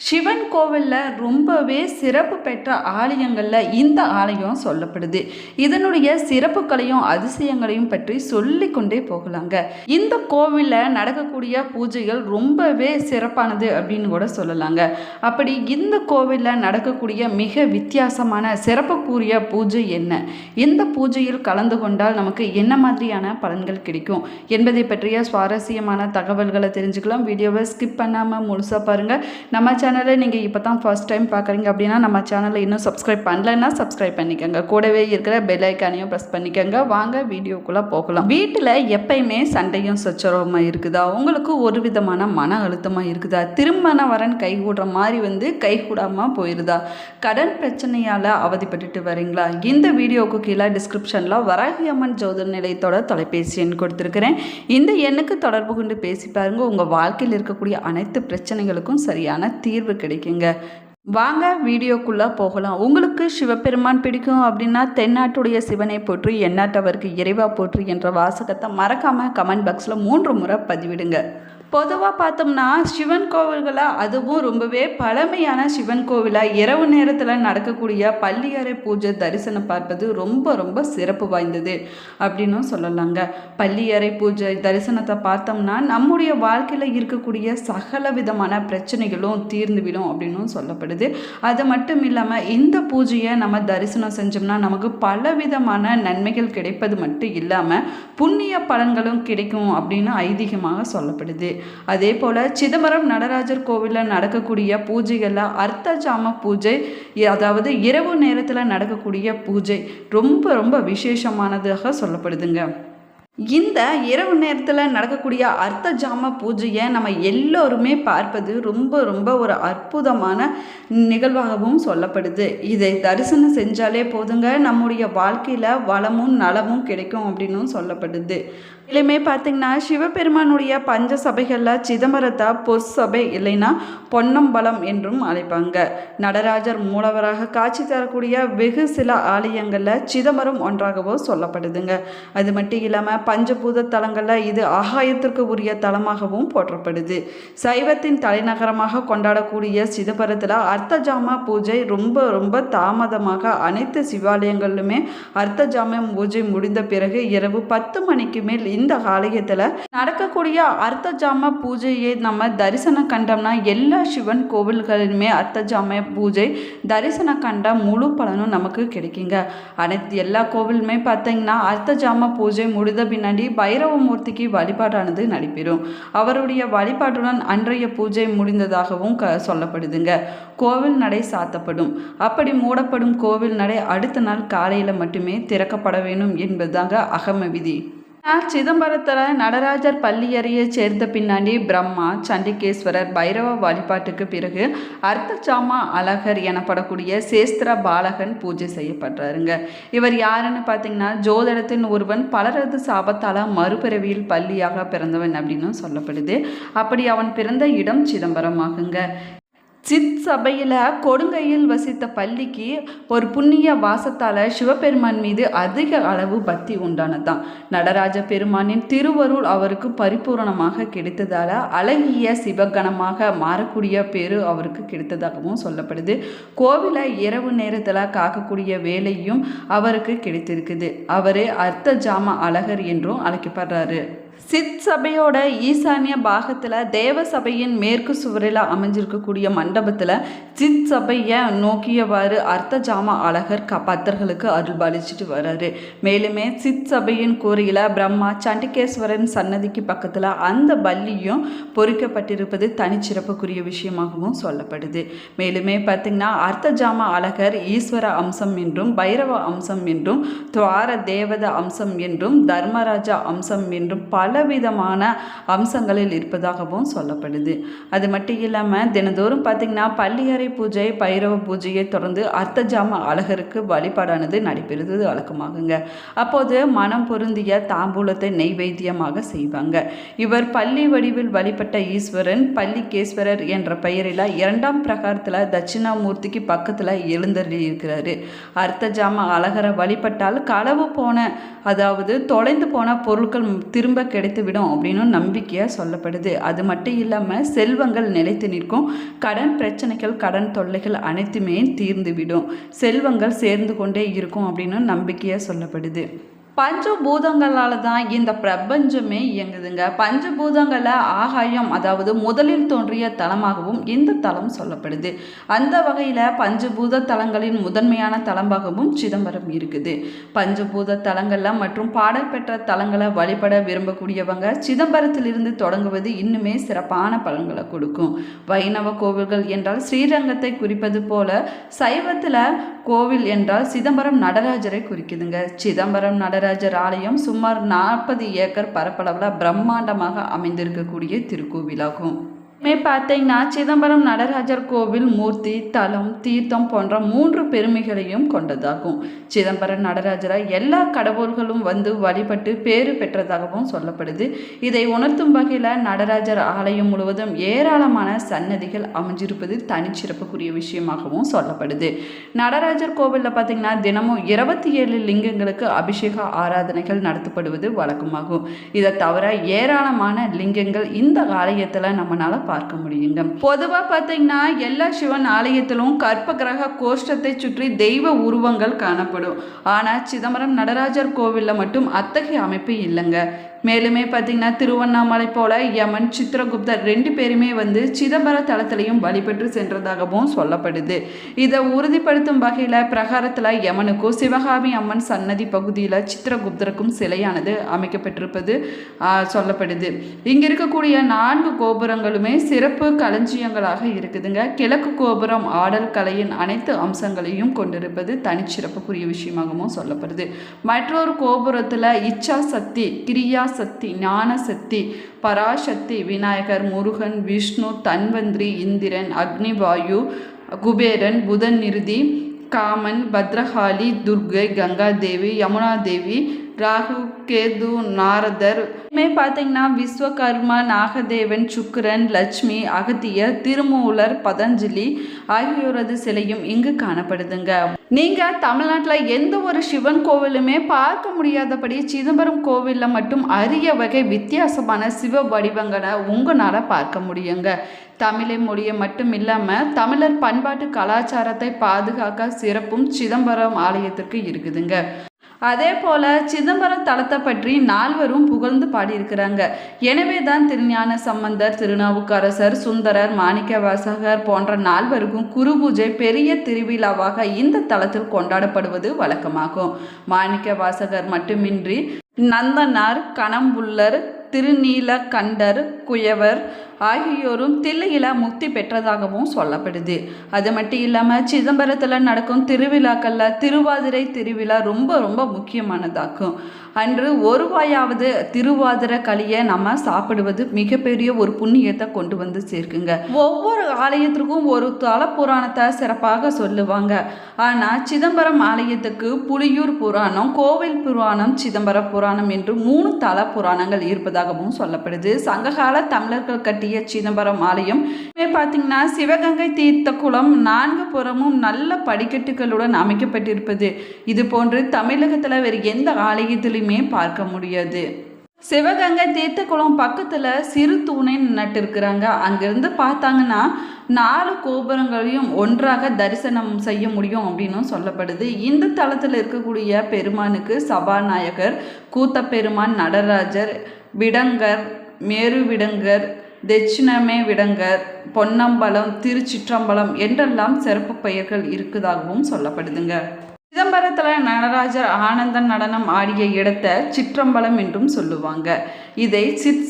சிவன் கோவிலில் ரொம்பவே சிறப்பு பெற்ற ஆலயங்களில் இந்த ஆலயம் சொல்லப்படுது. இதனுடைய சிறப்புகளையும் அதிசயங்களையும் பற்றி சொல்லிக்கொண்டே போகலாங்க. இந்த கோவிலில் நடக்கக்கூடிய பூஜைகள் ரொம்பவே சிறப்பானது அப்படின்னு கூட சொல்லலாங்க. அப்படி இந்த கோவிலில் நடக்கக்கூடிய மிக வித்தியாசமான சிறப்புக்குரிய பூஜை என்ன, இந்த பூஜையில் கலந்து கொண்டால் நமக்கு என்ன மாதிரியான பலன்கள் கிடைக்கும் என்பதை பற்றிய சுவாரஸ்யமான தகவல்களை தெரிஞ்சுக்கலாம். வீடியோவை ஸ்கிப் பண்ணாமல் முழுசாக பாருங்கள். நம்ம சேனலை நீங்கள் இப்போ தான் ஃபர்ஸ்ட் டைம் பார்க்குறீங்க அப்படின்னா நம்ம சேனலை இன்னும் சப்ஸ்கிரைப் பண்ணலைன்னா சப்ஸ்கிரைப் பண்ணிக்கோங்க. கூடவே இருக்கிற பெல் ஐக்கானையும் ப்ரெஸ் பண்ணிக்கோங்க. வாங்க வீடியோக்குள்ளே போகலாம். வீட்டில் எப்பயுமே சண்டையும் சச்சரவுமாக இருக்குதா? உங்களுக்கு ஒரு விதமான மன அழுத்தமாக இருக்குதா? திருமண வரன் கைகூடுற மாதிரி கைகூடாமல் போயிருதா? கடன் பிரச்சனையால் அவதிப்பட்டுட்டு வரீங்களா? இந்த வீடியோவுக்கு கீழே டிஸ்கிரிப்ஷனில் வராகி அம்மன் ஜோதிட நிலையத்தோட தொலைபேசி எண் கொடுத்துருக்கிறேன். இந்த எண்ணுக்கு தொடர்பு கொண்டு பேசி பாருங்க. உங்கள் வாழ்க்கையில் இருக்கக்கூடிய அனைத்து பிரச்சனைகளுக்கும் சரியான தீர்வு கிடைக்குங்க. வாங்க வீடியோக்குள்ளே போகலாம். உங்களுக்கு சிவபெருமான் பிடிக்கும் அப்படின்னா தென்னாட்டுடைய சிவனை போற்றி எந்நாட்டவருக்கு இறைவா போற்றி என்ற வாசகத்தை மறக்காமல் கமெண்ட் பாக்ஸில் 3 முறை பதிவிடுங்க. பொதுவாக பார்த்தோம்னா சிவன் கோவில்களாக, அதுவும் ரொம்பவே பழமையான சிவன் கோவிலாக இரவு நேரத்தில் நடக்கக்கூடிய பள்ளியறை பூஜை தரிசனம் பார்ப்பது ரொம்ப ரொம்ப சிறப்பு வாய்ந்தது அப்படின்னும் சொல்லலாங்க. பள்ளியறை பூஜை தரிசனத்தை பார்த்தோம்னா நம்முடைய வாழ்க்கையில் இருக்கக்கூடிய சகல விதமான பிரச்சனைகளும் தீர்ந்துவிடும் அப்படின்னும் சொல்லப்படுது. அது மட்டும் இல்லாமல் இந்த பூஜையை நம்ம தரிசனம் செஞ்சோம்னா நமக்கு பலவிதமான நன்மைகள் கிடைப்பது மட்டும் இல்லாமல் புண்ணிய பலன்களும் கிடைக்கும் அப்படின்னு ஐதீகமாக சொல்லப்படுது. அதே போல் சிதம்பரம் நடராஜர் கோவிலில் நடக்கக்கூடிய பூஜைகளில் அர்த்த ஜாம பூஜை, அதாவது இரவு நேரத்தில் நடக்கக்கூடிய பூஜை ரொம்ப ரொம்ப விசேஷமானதாக சொல்லப்படுதுங்க. இந்த இரவு நேரத்தில் நடக்கக்கூடிய அர்த்த ஜாம பூஜையை நம்ம எல்லோருமே பார்ப்பது ரொம்ப ரொம்ப ஒரு அற்புதமான நிகழ்வாகவும் சொல்லப்படுது. இதை தரிசனம் செஞ்சாலே போதுங்க, நம்முடைய வாழ்க்கையில் வளமும் நலமும் கிடைக்கும் அப்படின்னும் சொல்லப்படுது. இதுலையுமே பார்த்திங்கன்னா சிவபெருமானுடைய பஞ்ச சபைகளில் சிதம்பரத்தை பொற்சபை இல்லைன்னா பொன்னம்பலம் என்றும் அழைப்பாங்க. நடராஜர் மூலவராக காட்சி தரக்கூடிய வெகு சில ஆலயங்களில் சிதம்பரம் ஒன்றாகவோ சொல்லப்படுதுங்க. அது மட்டும் இல்லாமல் பஞ்சபூத தலங்களில் இது ஆகாயத்திற்கு உரிய தலமாகவும் போற்றப்படுது. சைவத்தின் தலைநகரமாக கொண்டாடக்கூடிய சிதம்பரத்தில் அர்த்தஜாம பூஜை ரொம்ப ரொம்ப தாமதமாக அனைத்து சிவாலயங்களிலுமே அர்த்தஜாம பூஜை முடிந்த பிறகு இரவு 10 மணிக்கு மேல் இந்த ஆலயத்தில் நடக்கக்கூடிய அர்த்தஜாம பூஜையை நம்ம தரிசனம் கண்டோம்னா எல்லா சிவன் கோவில்களிலுமே அர்த்தஜாம பூஜை தரிசனம் கண்ட முழு பலனும் நமக்கு கிடைக்குங்க. அனைத்து எல்லா கோவிலுமே பார்த்தீங்கன்னா அர்த்தஜாம பூஜை முடிந்த பின்னாடி பைரவமூர்த்திக்கு வழிபாடானது நடைபெறும். அவருடைய வழிபாட்டுடன் அன்றைய பூஜை முடிந்ததாகவும் சொல்லப்படுதுங்க. கோவில் நடை சாத்தப்படும். அப்படி மூடப்படும் கோவில் நடை அடுத்த நாள் காலையில் மட்டுமே திறக்கப்பட வேண்டும் என்பதாக அகம விதி. சிதம்பரத்தில் நடராஜர் பள்ளியறையை சேர்ந்த பின்னாடி பிரம்மா, சண்டிகேஸ்வரர், பைரவ வழிபாட்டுக்கு பிறகு அர்த்தஜாம அழகர் எனப்படக்கூடிய சேஸ்திர பாலகன் பூஜை செய்யப்படுறாருங்க. இவர் யாருன்னு பார்த்தீங்கன்னா ஜோதிடத்தின் ஒருவன் பலரது சாபத்தால் மறுபிறவியில் பள்ளியாக பிறந்தவன் அப்படின்னு சொல்லப்படுது. அப்படி அவன் பிறந்த இடம் சிதம்பரம் ஆகுங்க. சித் சபையில் கொடுங்கையில் வசித்த பள்ளிக்கு ஒரு புண்ணிய வாசத்தால் சிவபெருமான் மீது அதிக அளவு பக்தி உண்டானதான். நடராஜ பெருமானின் திருவருள் அவருக்கு பரிபூரணமாக கிடைத்ததால் அழகிய சிவகணமாக மாறக்கூடிய பேரு அவருக்கு கிடைத்ததாகவும் சொல்லப்படுது. கோவிலை இரவு நேரத்தில் காக்கக்கூடிய வேலையும் அவருக்கு கிடைத்திருக்குது. அவர் அர்த்த ஜாம அழகர் என்றும் அழைக்கப்படுறாரு. சித் சபையோட ஈசானிய பாகத்தில் தேவ சபையின் மேற்கு சுவரில் அமைஞ்சிருக்கக்கூடிய மண்டபத்தில் சித் சபையை நோக்கியவாறு அர்த்தஜாம அழகர் பக்தர்களுக்கு அருள்பாலிச்சுட்டு வர்றாரு. மேலுமே சித் சபையின் கூரையில் பிரம்மா, சண்டிகேஸ்வரன் சன்னதிக்கு பக்கத்தில் அந்த பல்லியும் பொறிக்கப்பட்டிருப்பது தனிச்சிறப்புக்குரிய விஷயமாகவும் சொல்லப்படுது. மேலுமே பார்த்திங்கன்னா அர்த்தஜாம அழகர் ஈஸ்வர அம்சம் என்றும் பைரவ அம்சம் என்றும் துவார தேவத அம்சம் என்றும் தர்மராஜா அம்சம் என்றும் பலவிதமான அம்சங்களில் இருப்பதாகவும் சொல்லப்படுது. அது மட்டும் இல்லாமல் தினந்தோறும் பார்த்திங்கன்னா பள்ளியறை பூஜை, பைரவ பூஜையை தொடர்ந்து அர்த்தஜாம அழகருக்கு வழிபாடானது நடைபெறுவது வழக்கமாகுங்க. அப்போது மனம் பொருந்திய தாம்பூலத்தை நெய்வேத்தியமாக செய்வாங்க. இவர் பள்ளி வடிவில் வழிபட்ட ஈஸ்வரன் பள்ளிகேஸ்வரர் என்ற பெயரில் 2ஆம் பிரகாரத்தில் தட்சிணாமூர்த்திக்கு பக்கத்தில் எழுந்தருளி இருக்கிறாரு. அர்த்தஜாம அழகரை வழிபட்டால் களவு போன, அதாவது தொலைந்து போன பொருட்கள் திரும்ப கிடைத்துவிடும் அப்படின்னு நம்பிக்கையாக சொல்லப்படுது. அது மட்டும் இல்லாமல் செல்வங்கள் நிலைத்து நிற்கும், கடன் பிரச்சனைகள் கடன் தொல்லைகள் அனைத்துமே தீர்ந்துவிடும், செல்வங்கள் சேர்ந்து கொண்டே இருக்கும் அப்படின்னு நம்பிக்கையாக சொல்லப்படுது. பஞ்சபூதங்களால் தான் இந்த பிரபஞ்சமே இயங்குதுங்க. பஞ்சபூதங்களில் ஆகாயம் அதாவது முதலில் தோன்றிய தலமாகவும் இந்த தலம் சொல்லப்படுது. அந்த வகையில் பஞ்சபூத தலங்களின் முதன்மையான தலமாகவும் சிதம்பரம் இருக்குது. பஞ்சபூத தலங்களில் மற்றும் பாடல் பெற்ற தலங்களை வழிபட விரும்பக்கூடியவங்க சிதம்பரத்திலிருந்து தொடங்குவது இன்னுமே சிறப்பான பலன்களை கொடுக்கும். வைணவ கோவில்கள் என்றால் ஸ்ரீரங்கத்தை குறிப்பது போல சைவத்தில் கோவில் என்றால் சிதம்பரம் நடராஜரை குறிக்குதுங்க. சிதம்பரம் நடராஜர் ஆலயம் சுமார் 40 ஏக்கர் பரப்பளவில் பிரம்மாண்டமாக அமைந்திருக்கக்கூடிய திருக்கோவிலாகும். பார்த்தீங்கன்னா சிதம்பரம் நடராஜர் கோவில் மூர்த்தி, தலம், தீர்த்தம் போன்ற 3 பெருமைகளையும் கொண்டதாகும். சிதம்பரம் நடராஜரை எல்லா கடவுள்களும் வந்து வழிபட்டு பேறு பெற்றதாகவும் சொல்லப்படுது. இதை உணர்த்தும் வகையில் நடராஜர் ஆலயம் முழுவதும் ஏராளமான சன்னதிகள் அமைஞ்சிருப்பது தனிச்சிறப்புக்குரிய விஷயமாகவும் சொல்லப்படுது. நடராஜர் கோவிலில் பார்த்தீங்கன்னா தினமும் 27 லிங்கங்களுக்கு அபிஷேக ஆராதனைகள் நடத்தப்படுவது வழக்கமாகும். இதை தவிர ஏராளமான லிங்கங்கள் இந்த ஆலயத்தில் நம்மளால பார்க்க முடியுங்க. பொதுவாக பார்த்தீங்கன்னா எல்லா சிவன் ஆலயத்திலும் கற்ப கிரக கோஷ்டத்தை சுற்றி தெய்வ உருவங்கள் காணப்படும். ஆனால் சிதம்பரம் நடராஜர் கோவிலில் மட்டும் அத்தகைய அமைப்பு இல்லைங்க. மேலுமே பார்த்தீங்கன்னா திருவண்ணாமலை போல யமன், சித்திரகுப்தர் 2 பேருமே வந்து சிதம்பர தலத்திலையும் வழிபட்டு சென்றதாகவும் சொல்லப்படுது. இதை உறுதிப்படுத்தும் வகையில் பிரகாரத்தில் யமனுக்கும் சிவகாமி அம்மன் சன்னதி பகுதியில் சித்திரகுப்தருக்கும் சிலையானது அமைக்கப்பட்டிருப்பது சொல்லப்படுது. இங்கே இருக்கக்கூடிய 4 கோபுரங்களுமே சிறப்பு களஞ்சியங்களாக இருக்குதுங்க. கிழக்கு கோபுரம் ஆடல் கலையின் அனைத்து அம்சங்களையும் கொண்டிருப்பது தனிச்சிறப்புக்குரிய விஷயமாகவும் சொல்லப்படுது. மற்றொரு கோபுரத்தில் இச்சா சக்தி, கிரியா சக்தி, ஞான சக்தி, பராசக்தி, விநாயகர், முருகன், விஷ்ணு, தன்வந்திரி, இந்திரன், அக்னி, வாயு, குபேரன், புதன், நிருதி, காமன், பத்ரகாளி, துர்கை, கங்கா தேவி, யமுனா தேவி, ராகு, கேது, நாரதர் பார்த்தீங்கன்னா விஸ்வகர்மா, நாகதேவன், சுக்கிரன், லட்சுமி, அகத்தியர், திருமூலர், பதஞ்சலி ஆகியோரது சிலையும் இங்கு காணப்படுதுங்க. நீங்கள் தமிழ்நாட்டில் எந்த ஒரு சிவன் கோவிலுமே பார்க்க முடியாதபடி சிதம்பரம் கோவிலில் மட்டும் அரிய வகை வித்தியாசமான சிவ வடிவங்களை உங்களால் பார்க்க முடியுங்க. தமிழை மொழியை மட்டும் இல்லாமல் தமிழர் பண்பாட்டு கலாச்சாரத்தை பாதுகாக்க சிறப்பும் சிதம்பரம் ஆலயத்திற்கு இருக்குதுங்க. அதே போல் சிதம்பரம் தலத்தை பற்றி 4வரும் புகழ்ந்து பாடியிருக்கிறாங்க. எனவே தான் திருஞான சம்பந்தர், திருநாவுக்கரசர், சுந்தரர், மாணிக்கவாசகர் போன்ற 4வருக்கும் குரு பூஜை பெரிய திருவிழாவாக இந்த தலத்தில் கொண்டாடப்படுவது வழக்கமாகும். மாணிக்கவாசகர் மட்டுமின்றி நந்தனார், கணம்புள்ளர், திருநீலகண்டர், குயவர் ஆகியோரும் தில்லையில் முக்தி பெற்றதாகவும் சொல்லப்படுது. அது மட்டும் இல்லாமல் சிதம்பரத்தில் நடக்கும் திருவிழாக்களில் திருவாதிரை திருவிழா ரொம்ப ரொம்ப முக்கியமானதாகும். அன்று ஒரு வாயாவது திருவாதிரை களியை நம்ம சாப்பிடுவது மிகப்பெரிய ஒரு புண்ணியத்தை கொண்டு வந்து சேர்க்குங்க. ஒவ்வொரு ஆலயத்திற்கும் ஒரு தல புராணத்தை சிறப்பாக சொல்லுவாங்க. ஆனால் சிதம்பரம் ஆலயத்துக்கு புலியூர் புராணம், கோவில் புராணம், சிதம்பர புராணம் என்று 3 தல புராணங்கள் இருப்பதாகவும் சொல்லப்படுது. சங்ககால தமிழர்கள் கட்டிய சிதம்பரம் ஆலயம் பார்த்தீங்கன்னா சிவகங்கை தீர்த்த குளம் 4 புறமும் நல்ல படிக்கட்டுகளுடன் அமைக்கப்பட்டிருப்பது இது போன்று தமிழகத்தில் வேறு எந்த ஆலயத்திலுமே பார்க்க முடியாது. சிவகங்கை தீர்த்த குளம் பக்கத்தில் சிறு தூணை நட்டிருக்கிறாங்க. அங்கிருந்து பார்த்தாங்கன்னா 4 கோபுரங்களையும் ஒன்றாக தரிசனம் செய்ய முடியும் அப்படின்னு சொல்லப்படுது. இந்த தளத்தில் இருக்கக்கூடிய பெருமானுக்கு சபாநாயகர், கூத்தப்பெருமான், நடராஜர், விடங்கர், மேருவிடங்கர், தட்சிணமே விடங்கர், பொன்னம்பலம், திருச்சிற்றம்பலம் என்றெல்லாம் சிறப்பு பெயர்கள் இருக்குதாகவும் சொல்லப்படுதுங்க. சிதம்பரத்தில் நடராஜர் ஆனந்த நடனம் ஆடிய இடத்தை சிற்றம்பலம் என்றும் சொல்லுவாங்க. இதை சித்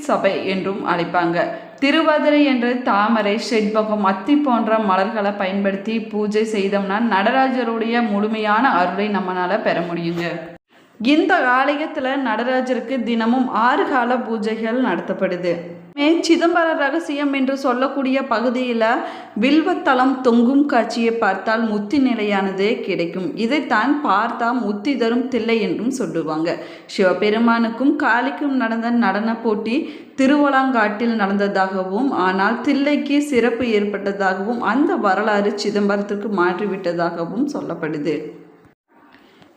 சபை என்றும் அழைப்பாங்க. திருவாதிரை என்று தாமரை, செட்பகம், அத்தி போன்ற மலர்களை பயன்படுத்தி பூஜை செய்தோம்னா நடராஜருடைய முழுமையான அருளை நம்மளால் பெற முடியுங்க. இந்த ஆலயத்தில் நடராஜருக்கு தினமும் 6 கால பூஜைகள் நடத்தப்படுது. சிதம்பர ரகசியம் என்று சொல்லக்கூடிய பகுதியில் வில்வத்தலம் தொங்கும் காட்சியை பார்த்தால் முத்தி நிலையானது கிடைக்கும். இதைத்தான் பார்த்தா முத்தி தரும் தில்லை என்றும் சொல்லுவாங்க. சிவபெருமானுக்கும் காளிக்கும் நடந்த நடன போட்டி திருவலாங்காட்டில் நடந்ததாகவும் ஆனால் தில்லைக்கு சிறப்பு ஏற்பட்டதாகவும் அந்த வரலாறு சிதம்பரத்திற்கு மாற்றிவிட்டதாகவும் சொல்லப்படுது.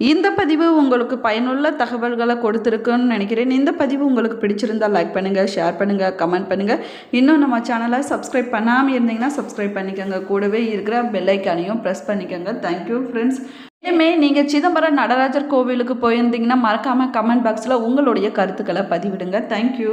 இந்த பதிவு உங்களுக்கு பயனுள்ள தகவல்களை கொடுத்துருக்குன்னு நினைக்கிறேன். இந்த பதிவு உங்களுக்கு பிடிச்சிருந்தால் லைக் பண்ணுங்கள், ஷேர் பண்ணுங்கள், கமெண்ட் பண்ணுங்கள். இன்னும் நம்ம சேனலை சப்ஸ்கிரைப் பண்ணாமல் இருந்தீங்கன்னா சப்ஸ்கிரைப் பண்ணிக்கோங்க. கூடவே இருக்கிற பெல் ஐக்கானையும் ப்ரெஸ் பண்ணிக்கோங்க. Thank you friends. இனிமே நீங்கள் சிதம்பரம் நடராஜர் கோவிலுக்கு போயிருந்தீங்கன்னா மறக்காமல் கமெண்ட் பாக்ஸில் உங்களுடைய கருத்துக்களை பதிவிடுங்க. தேங்க்யூ.